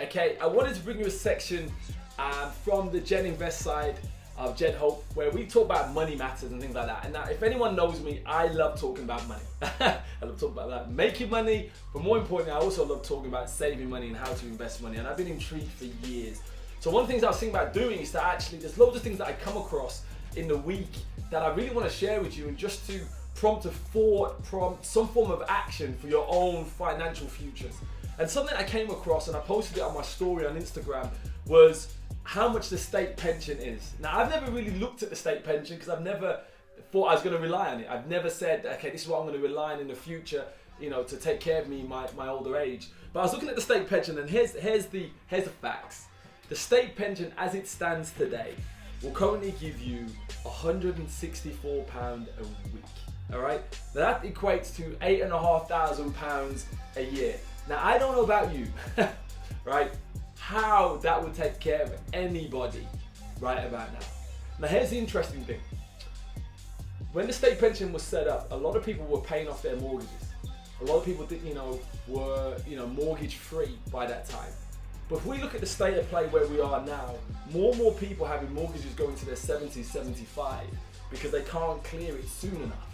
okay, I wanted to bring you a section from the GenInvest side of GenHope, where we talk about money matters and things like that. And now, if anyone knows me, I love talking about money. I love talking about that, making money, but more importantly, I also love talking about saving money and how to invest money. And I've been intrigued for years. So one of the things I was thinking about doing is to actually, there's loads of things that I come across in the week that I really want to share with you, and just to prompt some form of action for your own financial futures. And something I came across, and I posted it on my story on Instagram, was how much the state pension is. Now, I've never really looked at the state pension because I've never thought I was going to rely on it. I've never said, okay, this is what I'm going to rely on in the future, you know, to take care of me in my older age. But I was looking at the state pension, and here's the facts. The state pension, as it stands today, will currently give you £164 a week. All right, now that equates to £8,500 a year. Now, I don't know about you, right, how that would take care of anybody right about now. Now, here's the interesting thing. When the state pension was set up, a lot of people were paying off their mortgages. A lot of people were mortgage free by that time. But if we look at the state of play where we are now, more and more people having mortgages going to their 70s, 75, because they can't clear it soon enough.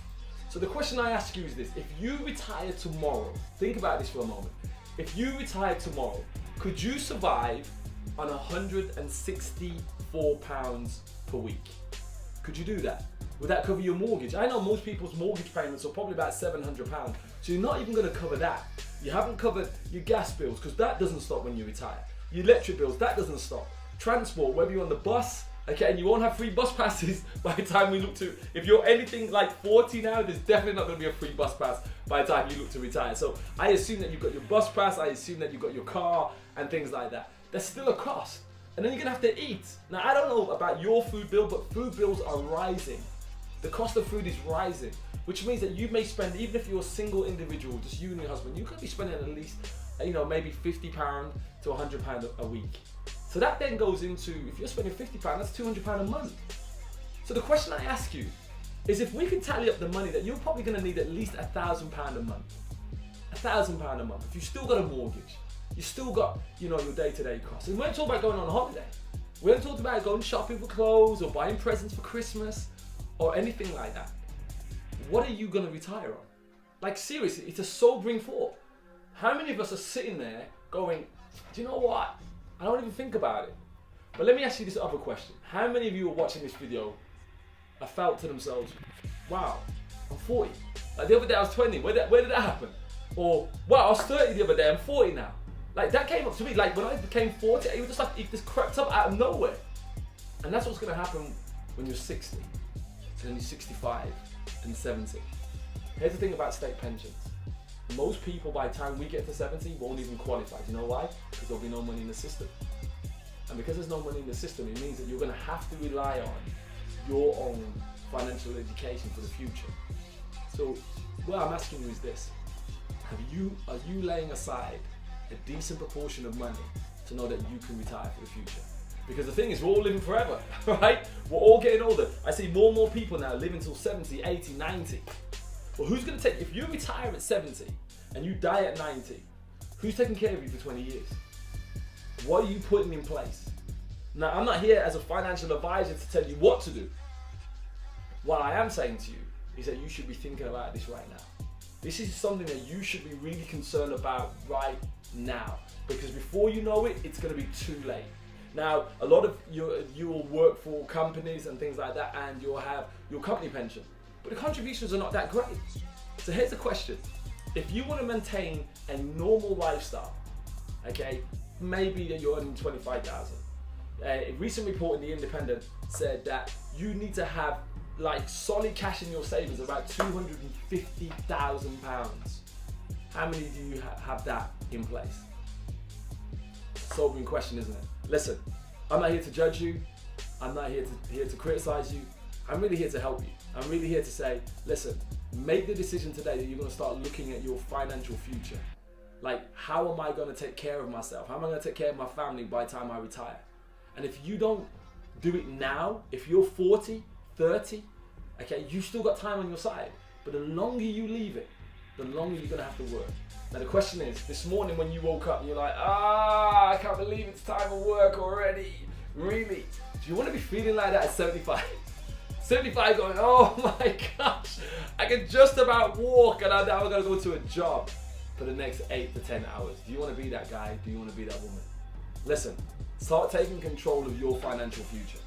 So the question I ask you is this: if you retire tomorrow, think about this for a moment. If you retire tomorrow, could you survive on £164 per week? Could you do that? Would that cover your mortgage? I know most people's mortgage payments are probably about £700, so you're not even going to cover that. You haven't covered your gas bills, because that doesn't stop when you retire. Your electric bills, that doesn't stop. Transport, whether you're on the bus, okay, and you won't have free bus passes by the time we look to, if you're anything like 40 now, there's definitely not going to be a free bus pass by the time you look to retire. So I assume that you've got your bus pass, I assume that you've got your car and things like that. There's still a cost. And then you're going to have to eat. Now, I don't know about your food bill, but food bills are rising. The cost of food is rising, which means that you may spend, even if you're a single individual, just you and your husband, you could be spending at least, maybe £50 to £100 a week. So that then goes into, if you're spending £50, that's £200 a month. So the question I ask you is, if we can tally up the money, that you're probably going to need at least £1,000 a month. £1,000 a month. If you've still got a mortgage, you've still got, your day-to-day costs. And we don't talk about going on a holiday. We don't talk about going shopping for clothes or buying presents for Christmas or anything like that. What are you going to retire on? Like, seriously, it's a sobering thought. How many of us are sitting there going, do you know what? I don't even think about it. But let me ask you this other question. How many of you are watching this video have felt to themselves, wow, I'm 40. Like the other day I was 20. Where did that happen? Or, wow, I was 30 the other day, I'm 40 now. Like, that came up to me. Like, when I became 40, it was just like, it just crept up out of nowhere. And that's what's going to happen when you're 60, and then you're 65 and 70. Here's the thing about state pensions. Most people, by the time we get to 70, won't even qualify. Do you know why? Because there'll be no money in the system. And because there's no money in the system, it means that you're going to have to rely on your own financial education for the future. So what I'm asking you is this: are you laying aside a decent proportion of money to know that you can retire for the future? Because the thing is, we're all living forever, right? We're all getting older. I see more and more people now living till 70, 80, 90. Well, who's going to take, if you retire at 70 and you die at 90, who's taking care of you for 20 years? What are you putting in place? Now, I'm not here as a financial advisor to tell you what to do. What I am saying to you is that you should be thinking about this right now. This is something that you should be really concerned about right now, because before you know it, it's going to be too late. Now, a lot of you will work for companies and things like that, and you'll have your company pension, but the contributions are not that great. So here's the question: if you want to maintain a normal lifestyle, okay, maybe that you're earning 25,000. A recent report in The Independent said that you need to have like solid cash in your savings about £250,000. How many do you have that in place? Sobering question, isn't it? Listen, I'm not here to judge you. I'm not here to criticize you. I'm really here to help you. I'm really here to say, listen, make the decision today that you're going to start looking at your financial future. Like, how am I going to take care of myself? How am I going to take care of my family by the time I retire? And if you don't do it now, if you're 40, 30, okay, you've still got time on your side. But the longer you leave it, the longer you're going to have to work. Now the question is, this morning when you woke up and you're like, I can't believe it's time for work already. Really? Do you want to be feeling like that at 75? 75 going, oh my gosh, I can just about walk and now I'm going to go to a job for the next 8 to 10 hours. Do you want to be that guy? Do you want to be that woman? Listen, start taking control of your financial future.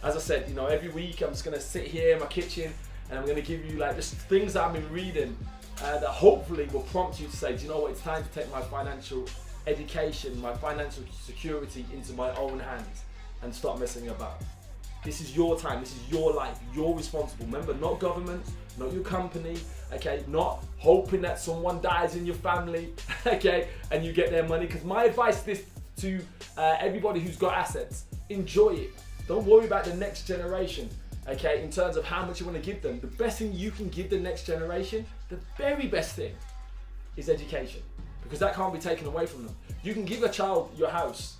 As I said, every week I'm just going to sit here in my kitchen and I'm going to give you like just things that I've been reading that hopefully will prompt you to say, do you know what, it's time to take my financial education, my financial security into my own hands and stop messing about. This is your time, this is your life, you're responsible. Remember, not government, not your company, okay? Not hoping that someone dies in your family, okay? And you get their money. Because my advice is to everybody who's got assets, enjoy it. Don't worry about the next generation, okay? In terms of how much you want to give them. The best thing you can give the next generation, the very best thing, is education. Because that can't be taken away from them. You can give a child your house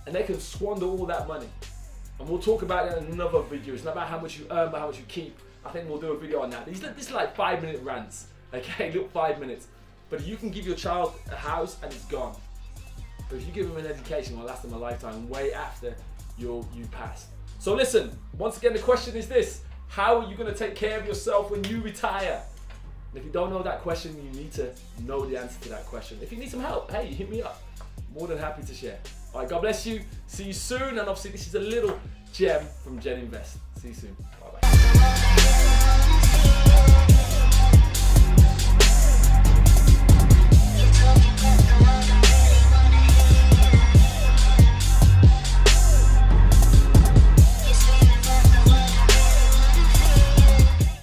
and they can squander all that money. And we'll talk about it in another video. It's not about how much you earn, but how much you keep. I think we'll do a video on that. This is like 5-minute rants, okay? Look, 5 minutes. But you can give your child a house and it's gone. But if you give them an education, it will last them a lifetime, way after you pass. So listen, once again, the question is this: how are you going to take care of yourself when you retire? And if you don't know that question, you need to know the answer to that question. If you need some help, hey, hit me up. More than happy to share. All right, God bless you. See you soon. And obviously, this is a little gem from GenInvest. See you soon.